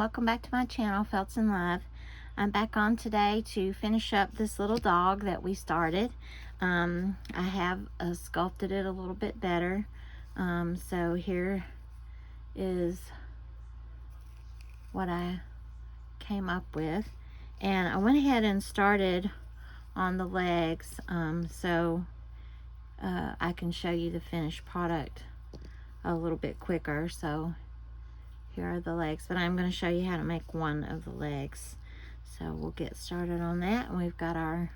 welcome back to my channel, Felts in Love. I'm back on today to finish up this little dog that we started. I have sculpted it a little bit better. So here is what I came up with. And I went ahead and started on the legs so I can show you the finished product a little bit quicker. So here are the legs, but I'm going to show you how to make one of the legs. So we'll get started on that. And we've got our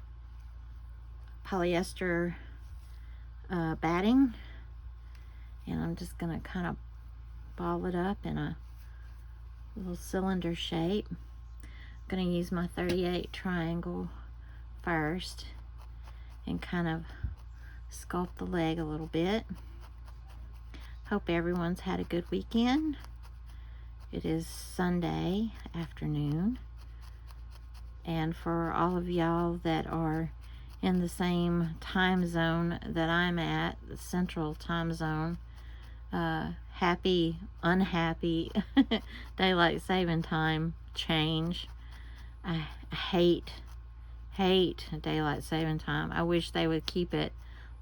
polyester batting, and I'm just going to kind of ball it up in a little cylinder shape. I'm going to use my 38 triangle first and kind of sculpt the leg a little bit. Hope everyone's had a good weekend. It is Sunday afternoon, and for all of y'all that are in the same time zone that I'm at, the Central Time Zone, happy, unhappy daylight saving time change. I hate daylight saving time. I wish they would keep it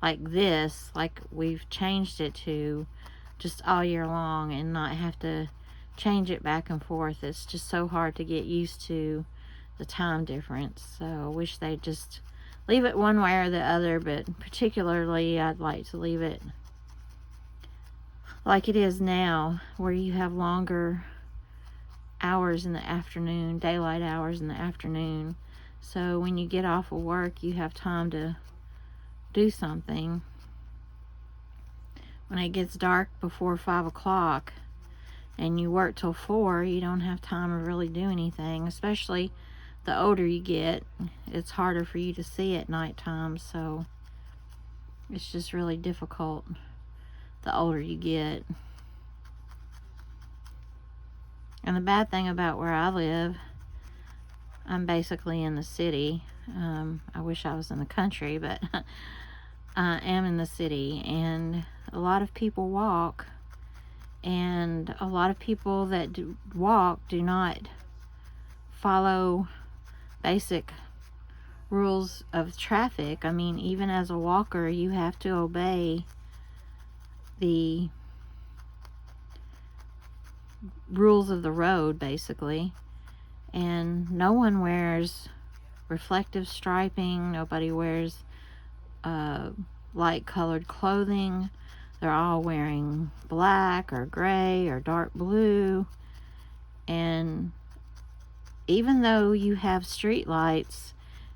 like this, like we've changed it to, just all year long, and not have to change it back and forth. It's just so hard to get used to the time difference. So I wish they'd just leave it one way or the other, but particularly I'd like to leave it like it is now, where you have longer hours in the afternoon, daylight hours in the afternoon. So when you get off of work, you have time to do something. When it gets dark before 5 o'clock and you work till 4, you don't have time to really do anything. Especially the older you get, it's harder for you to see at nighttime, so it's just really difficult the older you get. And the bad thing about where I live, I'm basically in the city. I wish I was in the country, but I am in the city, and a lot of people walk, and a lot of people that walk do not follow basic rules of traffic. I mean, even as a walker, you have to obey the rules of the road, basically. And no one wears reflective striping. Nobody wears light colored clothing. They're all wearing black or gray or dark blue. And even though you have street lights,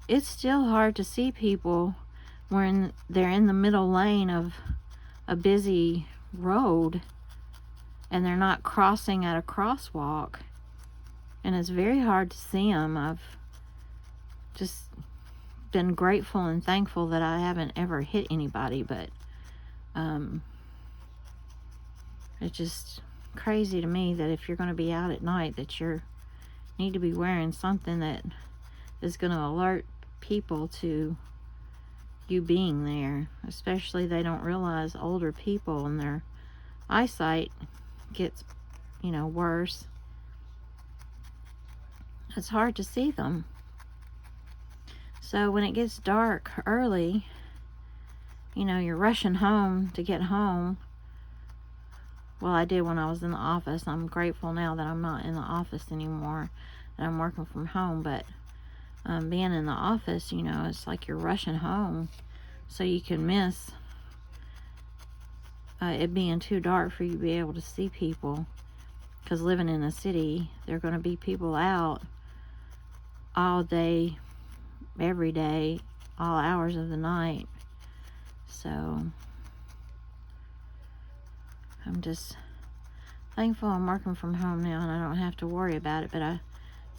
it's still hard to see people when they're in the middle lane of a busy road and they're not crossing at a crosswalk. And it's very hard to see them. I've just been grateful and thankful that I haven't ever hit anybody, but it's just crazy to me that if you're going to be out at night, that you need to be wearing something that is going to alert people to you being there. Especially, they don't realize older people and their eyesight gets, worse. It's hard to see them. So when it gets dark early, you're rushing home to get home. Well, I did when I was in the office. I'm grateful now that I'm not in the office anymore, that I'm working from home. But being in the office, it's like you're rushing home so you can miss it being too dark for you to be able to see people. Because living in a city, there are going to be people out all day, every day, all hours of the night. So I'm just thankful I'm working from home now and I don't have to worry about it, but I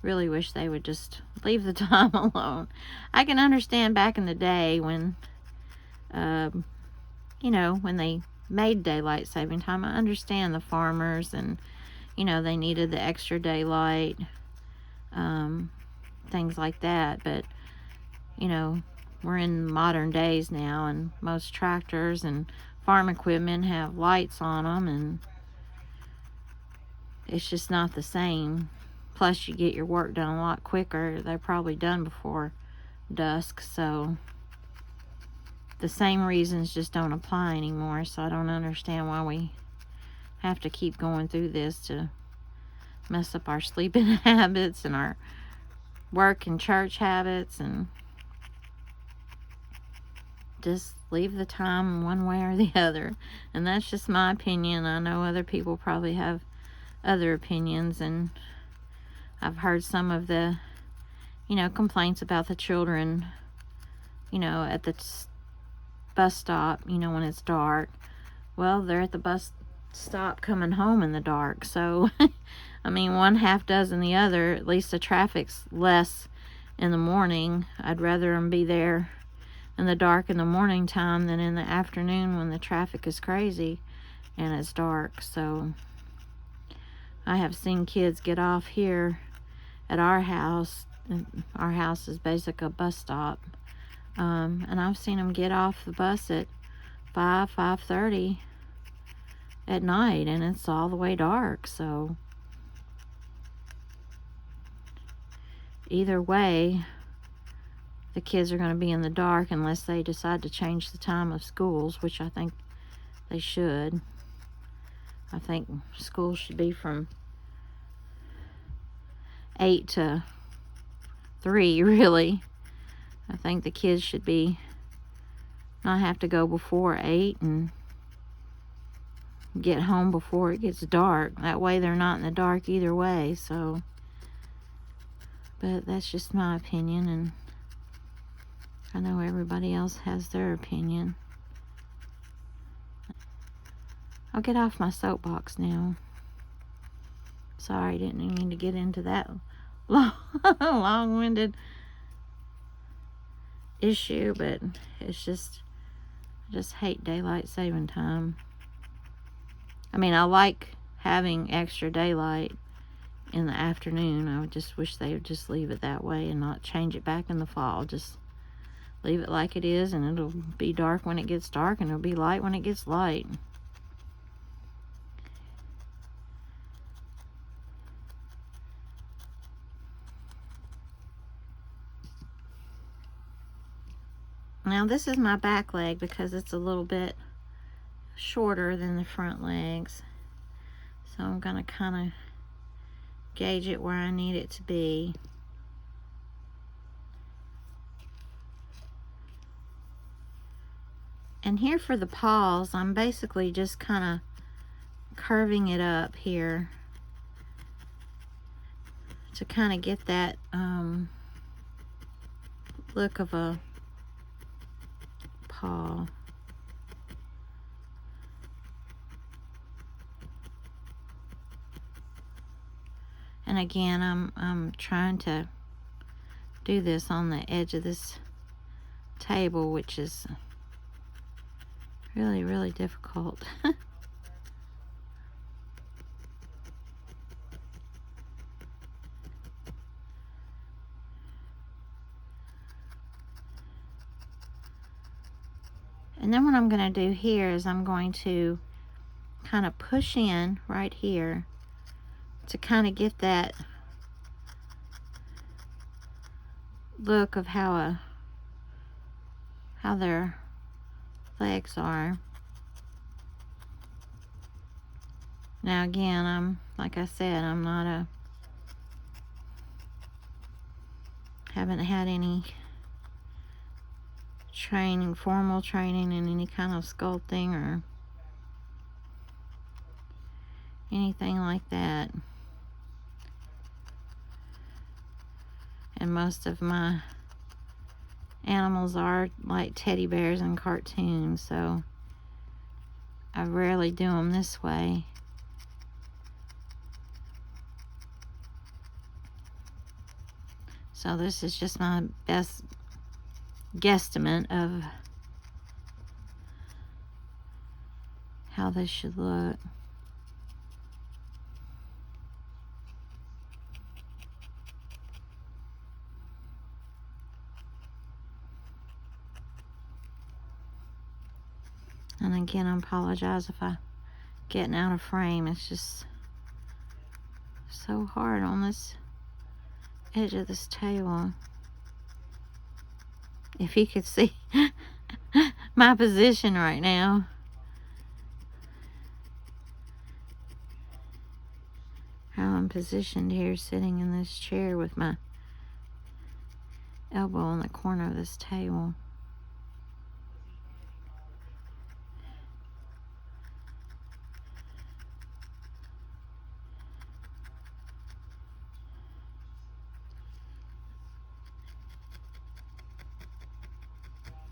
really wish they would just leave the time alone. I can understand back in the day when, when they made daylight saving time. I understand the farmers and, they needed the extra daylight, things like that, but, we're in modern days now, and most tractors and farm equipment have lights on them, and it's just not the same. Plus, you get your work done a lot quicker. They're probably done before dusk, so the same reasons just don't apply anymore. So I don't understand why we have to keep going through this to mess up our sleeping habits and our work and church habits, and just leave the time one way or the other. And that's just my opinion. I know other people probably have other opinions, and I've heard some of the, complaints about the children, at the bus stop, when it's dark. Well, they're at the bus stop coming home in the dark. So, I mean, one half dozen the other. At least the traffic's less in the morning. I'd rather them be there in the dark in the morning time than in the afternoon when the traffic is crazy and it's dark. So, I have seen kids get off here at our house. Our house is basically a bus stop. And I've seen them get off the bus at 5:30 at night, and it's all the way dark. So either way, the kids are going to be in the dark unless they decide to change the time of schools, which I think they should. I think school should be from 8 to 3, really. I think the kids should not have to go before 8 and get home before it gets dark. That way they're not in the dark either way. So, but that's just my opinion, and I know everybody else has their opinion. I'll get off my soapbox now. Sorry, didn't mean to get into that long-winded issue, but it's just, I just hate daylight saving time. I mean, I like having extra daylight in the afternoon. I would just wish they would just leave it that way and not change it back in the fall. Just leave it like it is, and it'll be dark when it gets dark, and it'll be light when it gets light. Now this is my back leg because it's a little bit shorter than the front legs. So I'm going to kind of gauge it where I need it to be. And here for the paws, I'm basically just kind of curving it up here to kind of get that look of a paw. And again, I'm trying to do this on the edge of this table, which is really, really difficult. And then what I'm going to do here is I'm going to kind of push in right here to kind of get that look of how their legs are. Now again, like I said, I'm not haven't had any formal training in any kind of sculpting or anything like that. And most of my animals are like teddy bears in cartoons, so I rarely do them this way. So this is just my best guesstimate of how this should look. And again, I apologize if I'm getting out of frame. It's just so hard on this edge of this table. If you could see my position right now. How I'm positioned here, sitting in this chair with my elbow on the corner of this table.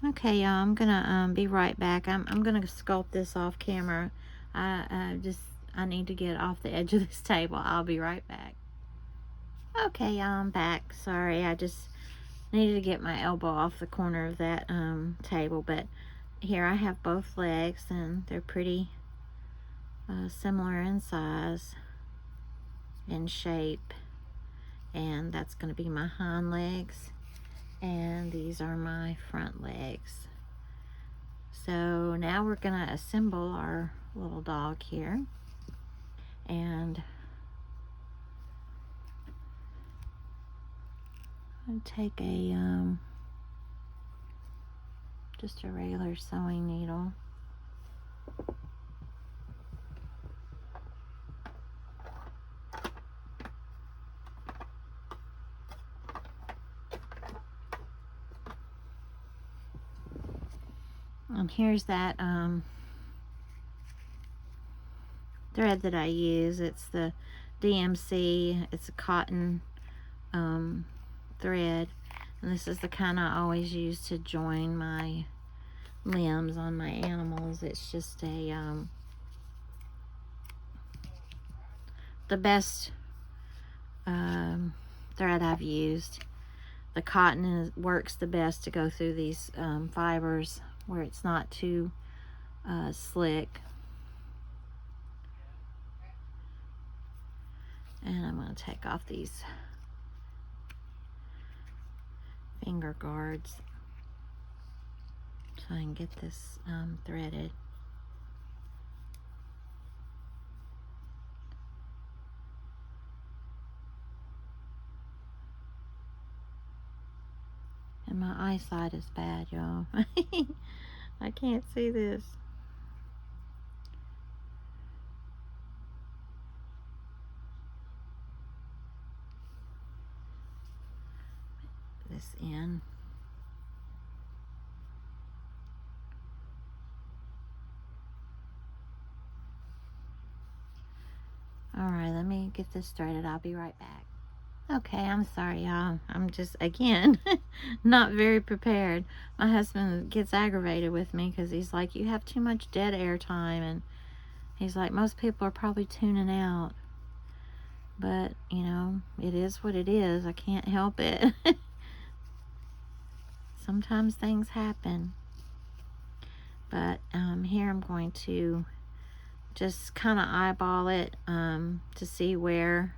Okay, y'all, I'm gonna be right back. I'm gonna sculpt this off camera. I need to get off the edge of this table. I'll be right back. Okay, y'all, I'm back. Sorry, I just needed to get my elbow off the corner of that table. But here I have both legs, and they're pretty similar in size and shape. And that's gonna be my hind legs. And these are my front legs. So now we're gonna assemble our little dog here, and I'm gonna take a just a regular sewing needle. And here's that thread that I use. It's the DMC. It's a cotton thread, and this is the kind I always use to join my limbs on my animals. It's just a the best thread I've used. The cotton works the best to go through these fibers where it's not too slick. And I'm going to take off these finger guards so I can get this threaded. And my eyesight is bad, y'all. I can't see this. This in. Alright, let me get this threaded. I'll be right back. Okay, I'm sorry, y'all. I'm just, again, not very prepared. My husband gets aggravated with me because he's like, you have too much dead air time. And he's like, most people are probably tuning out. But, you know, it is what it is. I can't help it. Sometimes things happen. But here I'm going to just kind of eyeball it to see where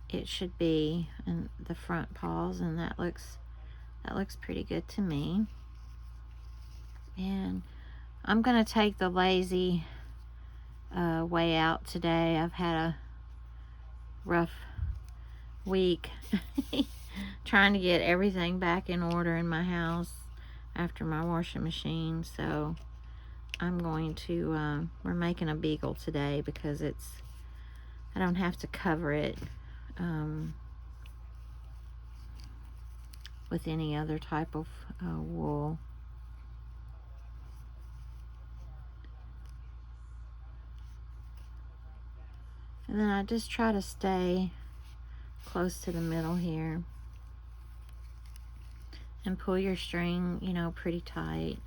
it should be in the front paws, and that looks pretty good to me. And I'm gonna take the lazy way out today. I've had a rough week trying to get everything back in order in my house after my washing machine. So I'm going to we're making a Beagle today because I don't have to cover it with any other type of wool. And then I just try to stay close to the middle here and pull your string, you know, pretty tight.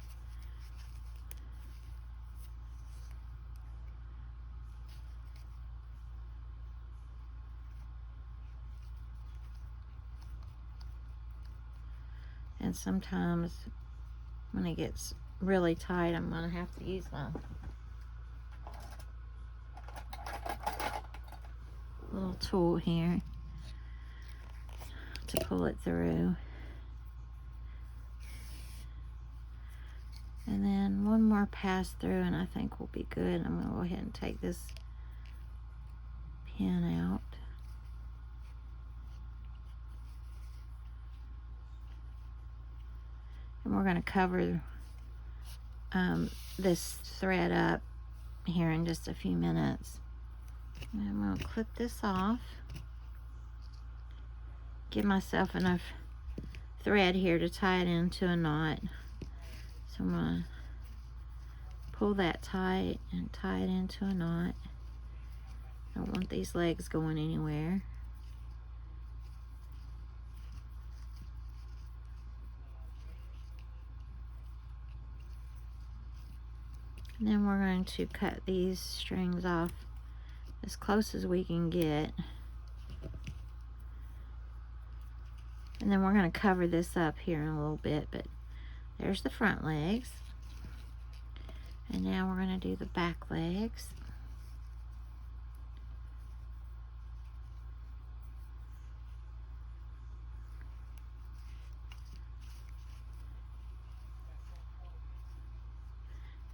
And sometimes when it gets really tight, I'm gonna have to use my little tool here to pull it through. And then one more pass through and I think we'll be good. I'm gonna go ahead and take this pin out. we're going to cover this thread up here in just a few minutes. And I'm going to clip this off. Give myself enough thread here to tie it into a knot. So I'm going to pull that tight and tie it into a knot. I don't want these legs going anywhere. And then we're going to cut these strings off as close as we can get. And then we're going to cover this up here in a little bit, but there's the front legs. And now we're going to do the back legs.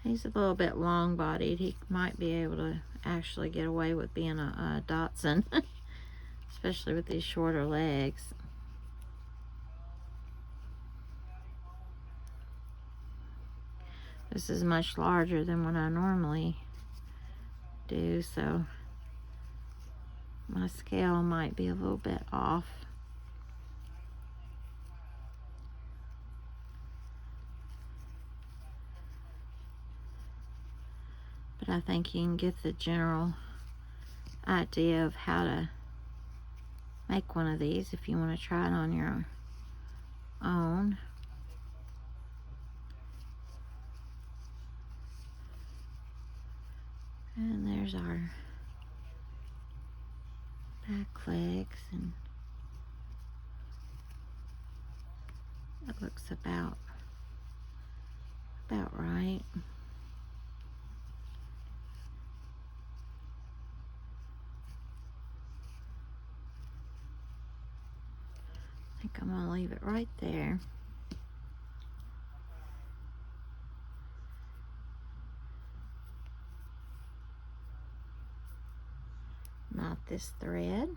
He's a little bit long-bodied. He might be able to actually get away with being a Dachshund, especially with these shorter legs. This is much larger than what I normally do, so my scale might be a little bit off. But I think you can get the general idea of how to make one of these if you want to try it on your own. And there's our back legs, and that looks about right. I think I'm gonna leave it right there. Knot this thread.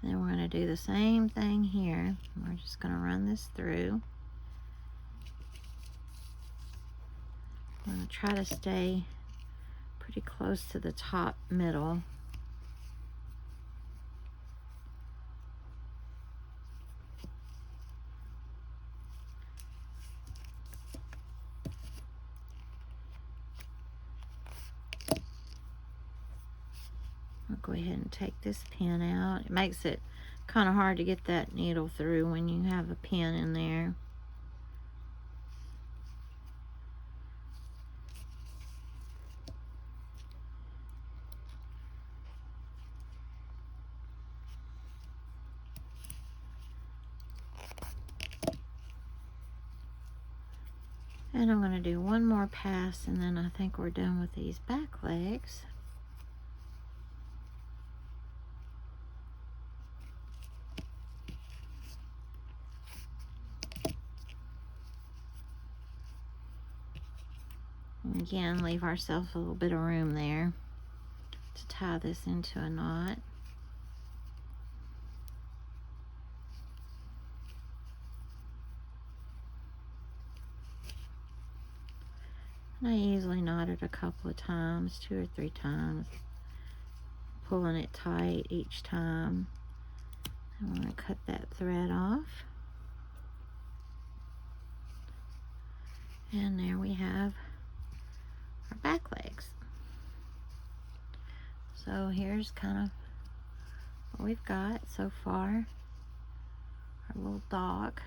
And then we're going to do the same thing here. We're just going to run this through. I'm going to try to stay pretty close to the top middle. I'll go ahead and take this pin out. It makes it kind of hard to get that needle through when you have a pin in there. And I'm going to do one more pass, and then I think we're done with these back legs. And again, leave ourselves a little bit of room there to tie this into a knot. And I usually knot it a couple of times, 2 or 3 times, pulling it tight each time. I'm going to cut that thread off. And there we have our back legs. So here's kind of what we've got so far. Our little dog.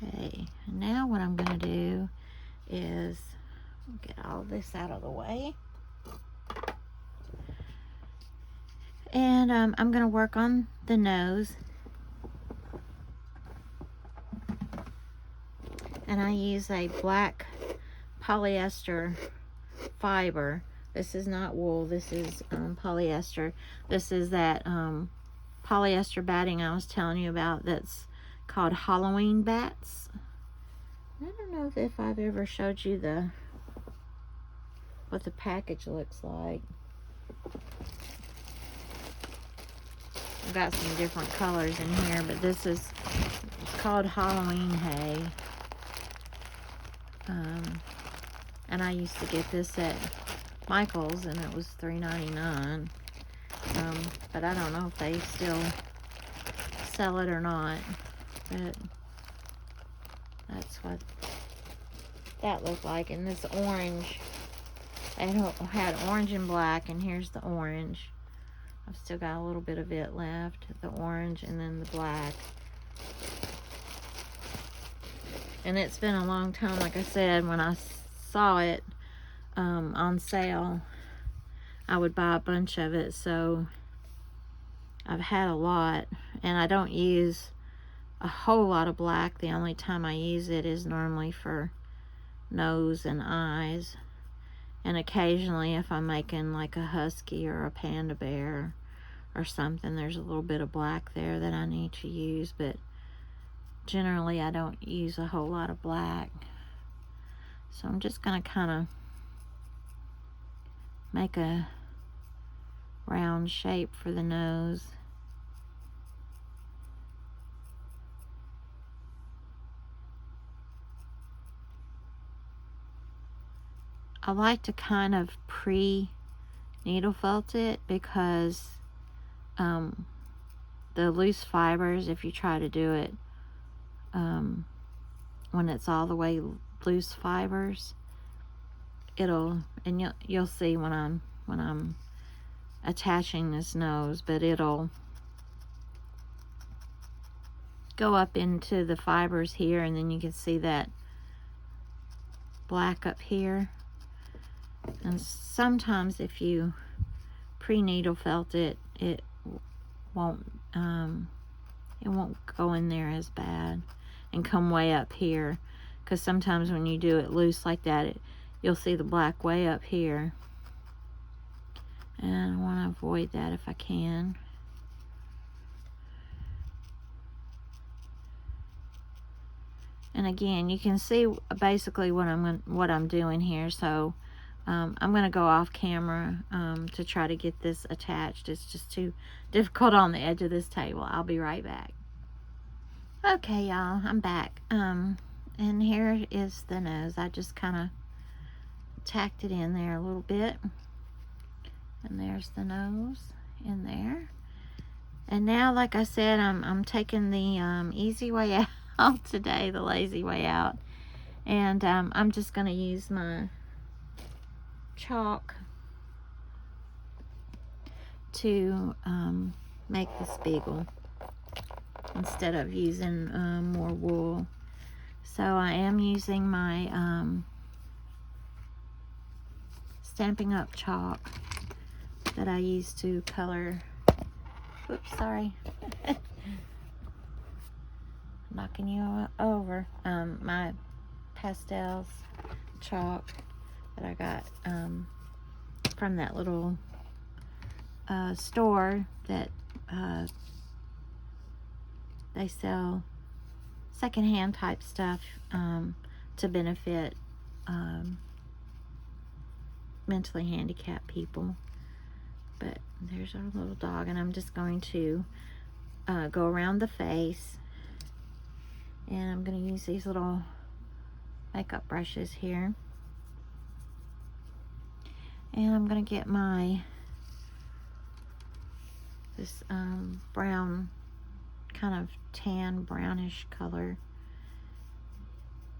Okay, and now what I'm going to do is get all this out of the way. And I'm going to work on the nose. And I use a black polyester fiber. This is not wool, this is polyester. This is that polyester batting I was telling you about that's called Halloween bats. I don't know if I've ever showed you what the package looks like. I've got some different colors in here, but this is called Halloween hay. And I used to get this at Michael's, and it was $3.99. But I don't know if they still sell it or not. But that's what that looked like. And this orange, they had orange and black, and here's the orange. I've still got a little bit of it left, the orange and then the black. And it's been a long time, like I said, when I saw it on sale, I would buy a bunch of it. So I've had a lot, and I don't use a whole lot of black. The only time I use it is normally for nose and eyes, and occasionally if I'm making like a husky or a panda bear or something, there's a little bit of black there that I need to use, but generally I don't use a whole lot of black. So I'm just gonna kind of make a round shape for the nose. I like to kind of pre-needle felt it, because the loose fibers, if you try to do it when it's all the way loose fibers, and you'll see when I'm attaching this nose, but it'll go up into the fibers here, and then you can see that black up here. And sometimes if you pre-needle felt it, it won't go in there as bad and come way up here, because sometimes when you do it loose like that, you'll see the black way up here, and I want to avoid that if I can. And again, you can see basically what I'm doing here. So I'm going to go off camera to try to get this attached. It's just too difficult on the edge of this table. I'll be right back. Okay, y'all, I'm back. And here is the nose. I just kind of tacked it in there a little bit. And there's the nose in there. And now, like I said, I'm taking the easy way out today, the lazy way out. And I'm just going to use my chalk to make this beagle instead of using more wool. So I am using my Stampin' Up! Chalk that I use to color. Oops, sorry. Knocking you over. My pastels chalk that I got from that little store that they sell secondhand type stuff to benefit mentally handicapped people. But there's our little dog, and I'm just going to go around the face, and I'm going to use these little makeup brushes here, and I'm going to get this brown, kind of tan brownish color,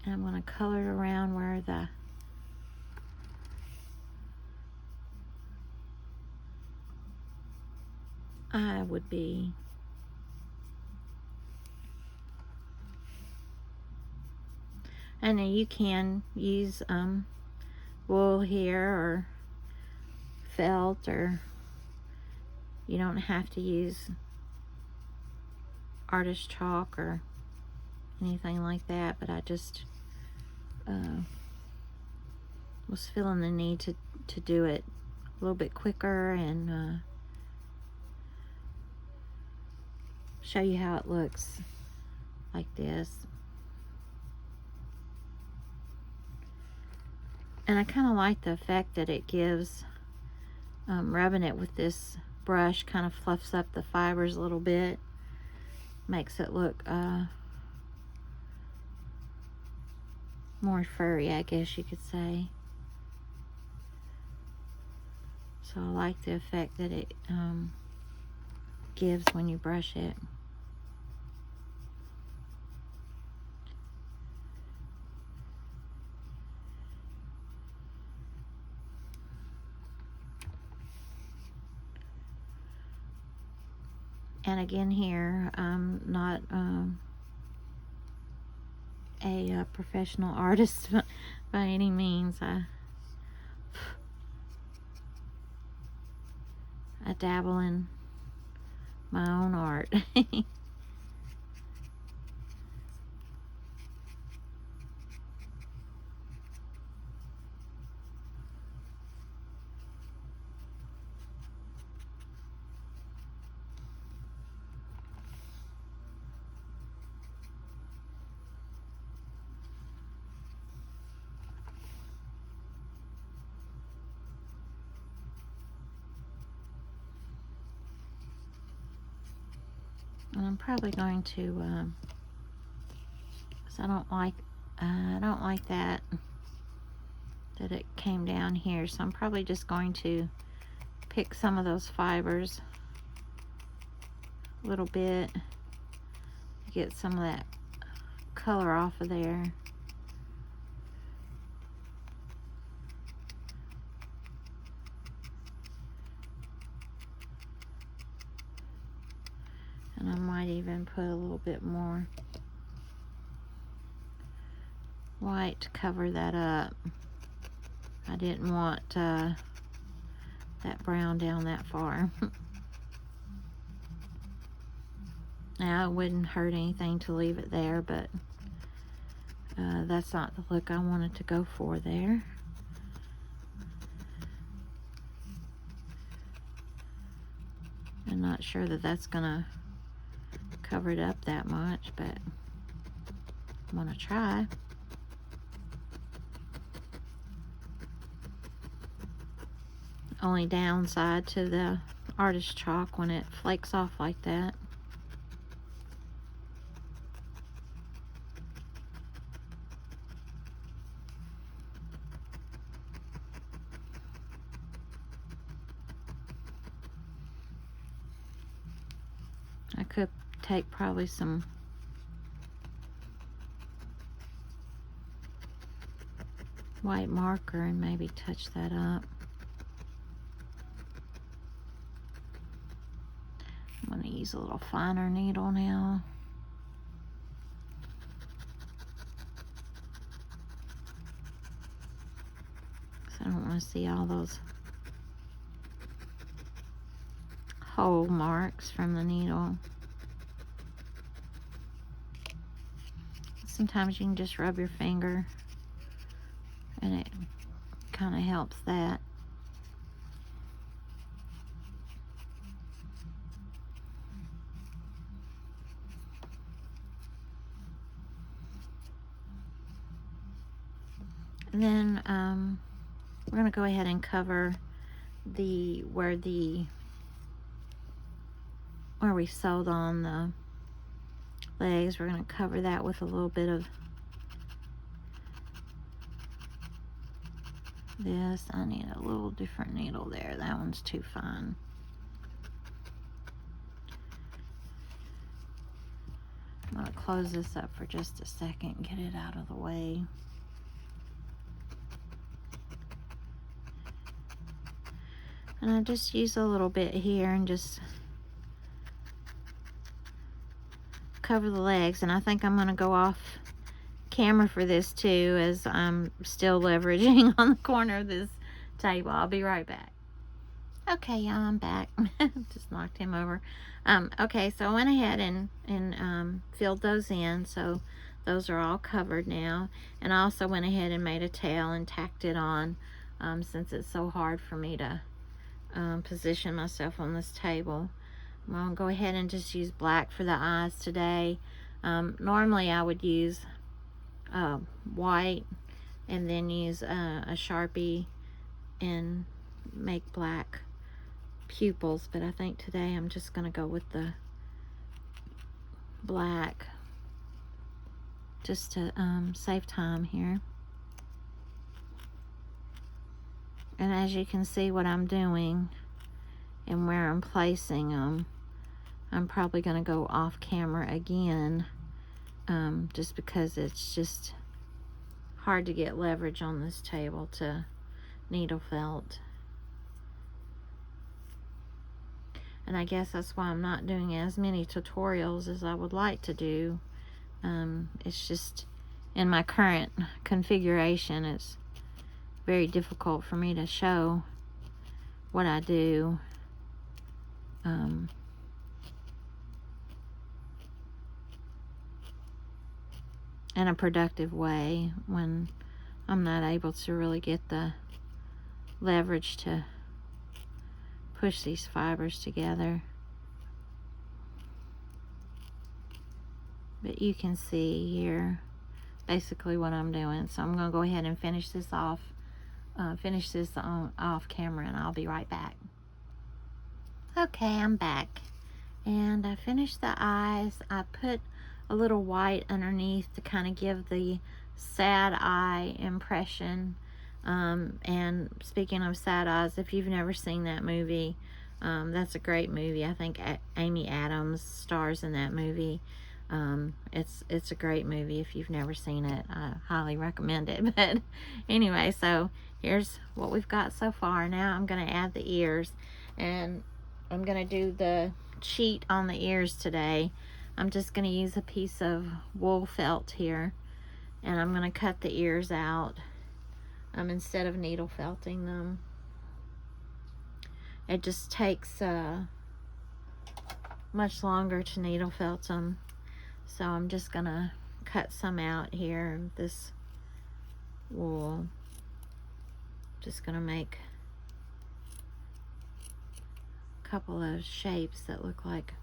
and I'm going to color it around where the eye would be. And then you can use wool here or felt, or you don't have to use artist chalk or anything like that, but I just was feeling the need to do it a little bit quicker and show you how it looks like this. And I kind of like the effect that it gives. Rubbing it with this brush kind of fluffs up the fibers a little bit, makes it look more furry, I guess you could say. So I like the effect that it gives when you brush it. And again here, I'm not a professional artist by any means. I dabble in my own art. And I'm probably going to, cause I don't like that it came down here. So I'm probably just going to pick some of those fibers a little bit to get some of that color off of there. And I might even put a little bit more white to cover that up. I didn't want that brown down that far. Now, it wouldn't hurt anything to leave it there, but that's not the look I wanted to go for there. I'm not sure that that's gonna cover it up that much, but I'm gonna try. Only downside to the artist chalk when it flakes off like that. I could take probably some white marker and maybe touch that up. I'm going to use a little finer needle now. So I don't want to see all those hole marks from the needle. Sometimes you can just rub your finger and it kind of helps that. And then we're going to go ahead and cover where we sewed on the legs. We're going to cover that with a little bit of this. I need a little different needle there. That one's too fine. I'm going to close this up for just a second and get it out of the way. And I just use a little bit here and just cover the legs. And I think I'm going to go off camera for this too, as I'm still leveraging on the corner of this table. I'll be right back. Okay, y'all, I'm back. Just knocked him over. Okay, so I went ahead and filled those in, so those are all covered now. And I also went ahead and made a tail and tacked it on, since it's so hard for me to position myself on this table. I'm gonna go ahead and just use black for the eyes today. Normally I would use white and then use a Sharpie and make black pupils, but I think today I'm just gonna go with the black just to save time here. And as you can see what I'm doing and where I'm placing them, I'm probably going to go off camera again, just because it's just hard to get leverage on this table to needle felt. And I guess that's why I'm not doing as many tutorials as I would like to do. It's just in my current configuration, it's very difficult for me to show what I do. In a productive way when I'm not able to really get the leverage to push these fibers together. But you can see here basically what I'm doing. So I'm going to go ahead and finish this off, off camera, and I'll be right back. Okay, I'm back. And I finished the eyes. I put a little white underneath to kind of give the sad eye impression. And speaking of sad eyes, if you've never seen that movie, that's a great movie. I think Amy Adams stars in that movie. It's a great movie. If you've never seen it, I highly recommend it. But anyway, so here's what we've got so far. Now I'm going to add the ears, and I'm going to do the cheat on the ears today. I'm just going to use a piece of wool felt here, and I'm going to cut the ears out instead of needle felting them. It just takes much longer to needle felt them. So I'm just going to cut some out here. This wool. Just going to make a couple of shapes that look like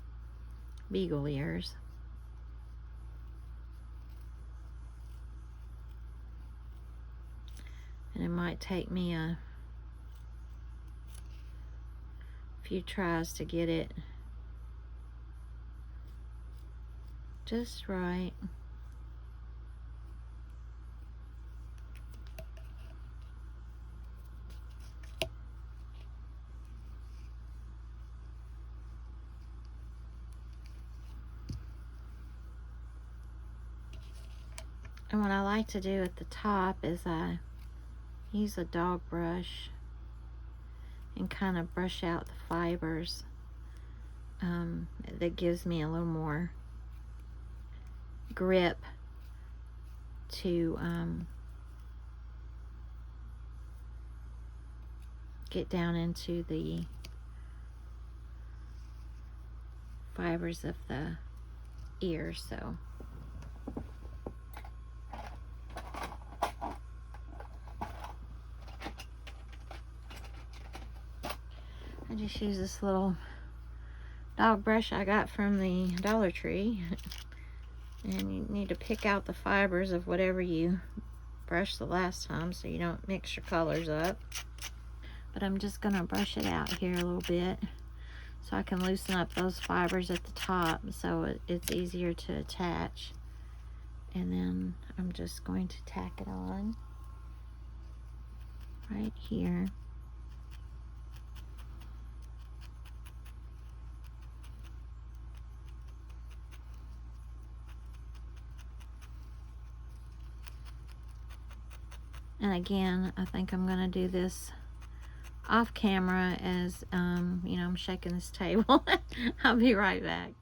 beagle ears. And it might take me a few tries to get it just right. And what I like to do at the top is I use a dog brush and kind of brush out the fibers. That gives me a little more grip to get down into the fibers of the ear. So I just use this little dog brush I got from the Dollar Tree. And you need to pick out the fibers of whatever you brushed the last time so you don't mix your colors up. But I'm just going to brush it out here a little bit so I can loosen up those fibers at the top so it's easier to attach. And then I'm just going to tack it on right here. And again, I think I'm going to do this off camera as, you know, I'm shaking this table. I'll be right back.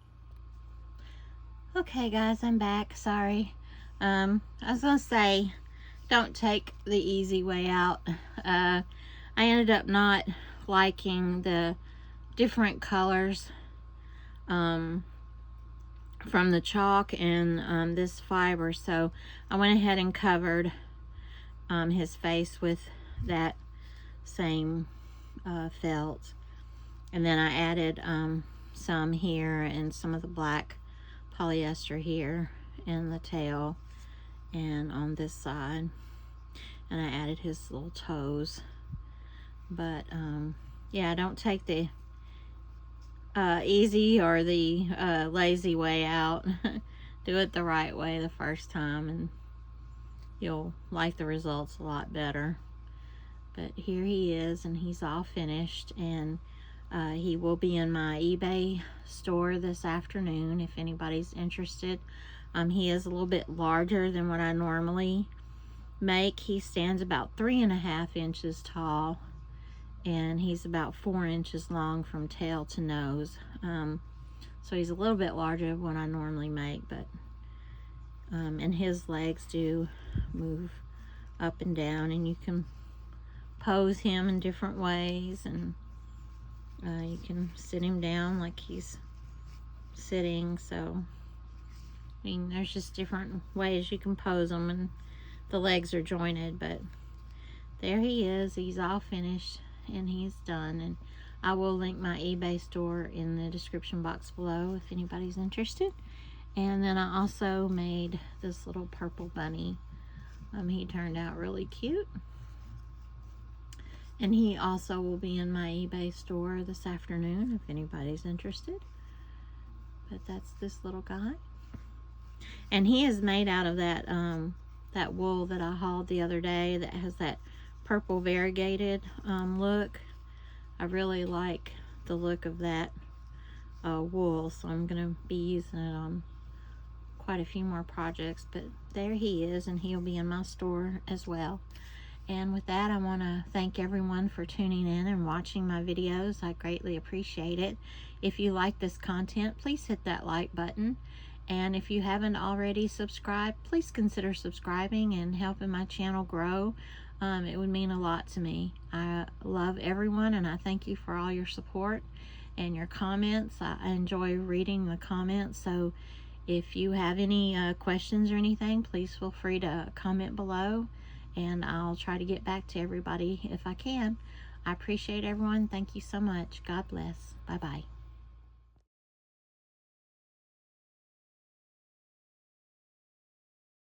Okay, guys, I'm back. Sorry. I was going to say, don't take the easy way out. I ended up not liking the different colors from the chalk and this fiber. So I went ahead and covered his face with that same felt, and then I added some here and some of the black polyester here in the tail and on this side, and I added his little toes. But yeah, don't take the easy or the lazy way out. do it the right way the first time, and you'll like the results a lot better. But here he is, and he's all finished, and he will be in my eBay store this afternoon if anybody's interested. He is a little bit larger than what I normally make. He stands about 3.5 inches tall, and he's about 4 inches long from tail to nose. So he's a little bit larger than what I normally make, but and his legs do move up and down, and you can pose him in different ways, and you can sit him down like he's sitting. So I mean, there's just different ways you can pose them, and the legs are jointed. But there he is. He's all finished and he's done, and I will link my eBay store in the description box below if anybody's interested. And then I also made this little purple bunny. He turned out really cute, and he also will be in my eBay store this afternoon if anybody's interested. But that's this little guy, and he is made out of that that wool that I hauled the other day that has that purple variegated look. I really like the look of that wool, so I'm gonna be using it on quite a few more projects. But there he is, and he'll be in my store as well. And with that, I want to thank everyone for tuning in and watching my videos. I greatly appreciate it. If you like this content, please hit that like button, and if you haven't already subscribed, please consider subscribing and helping my channel grow. It would mean a lot to me. I love everyone, and I thank you for all your support and your comments. I enjoy reading the comments, so if you have any questions or anything, please feel free to comment below, and I'll try to get back to everybody if I can. I appreciate everyone. Thank you so much. God bless. Bye-bye.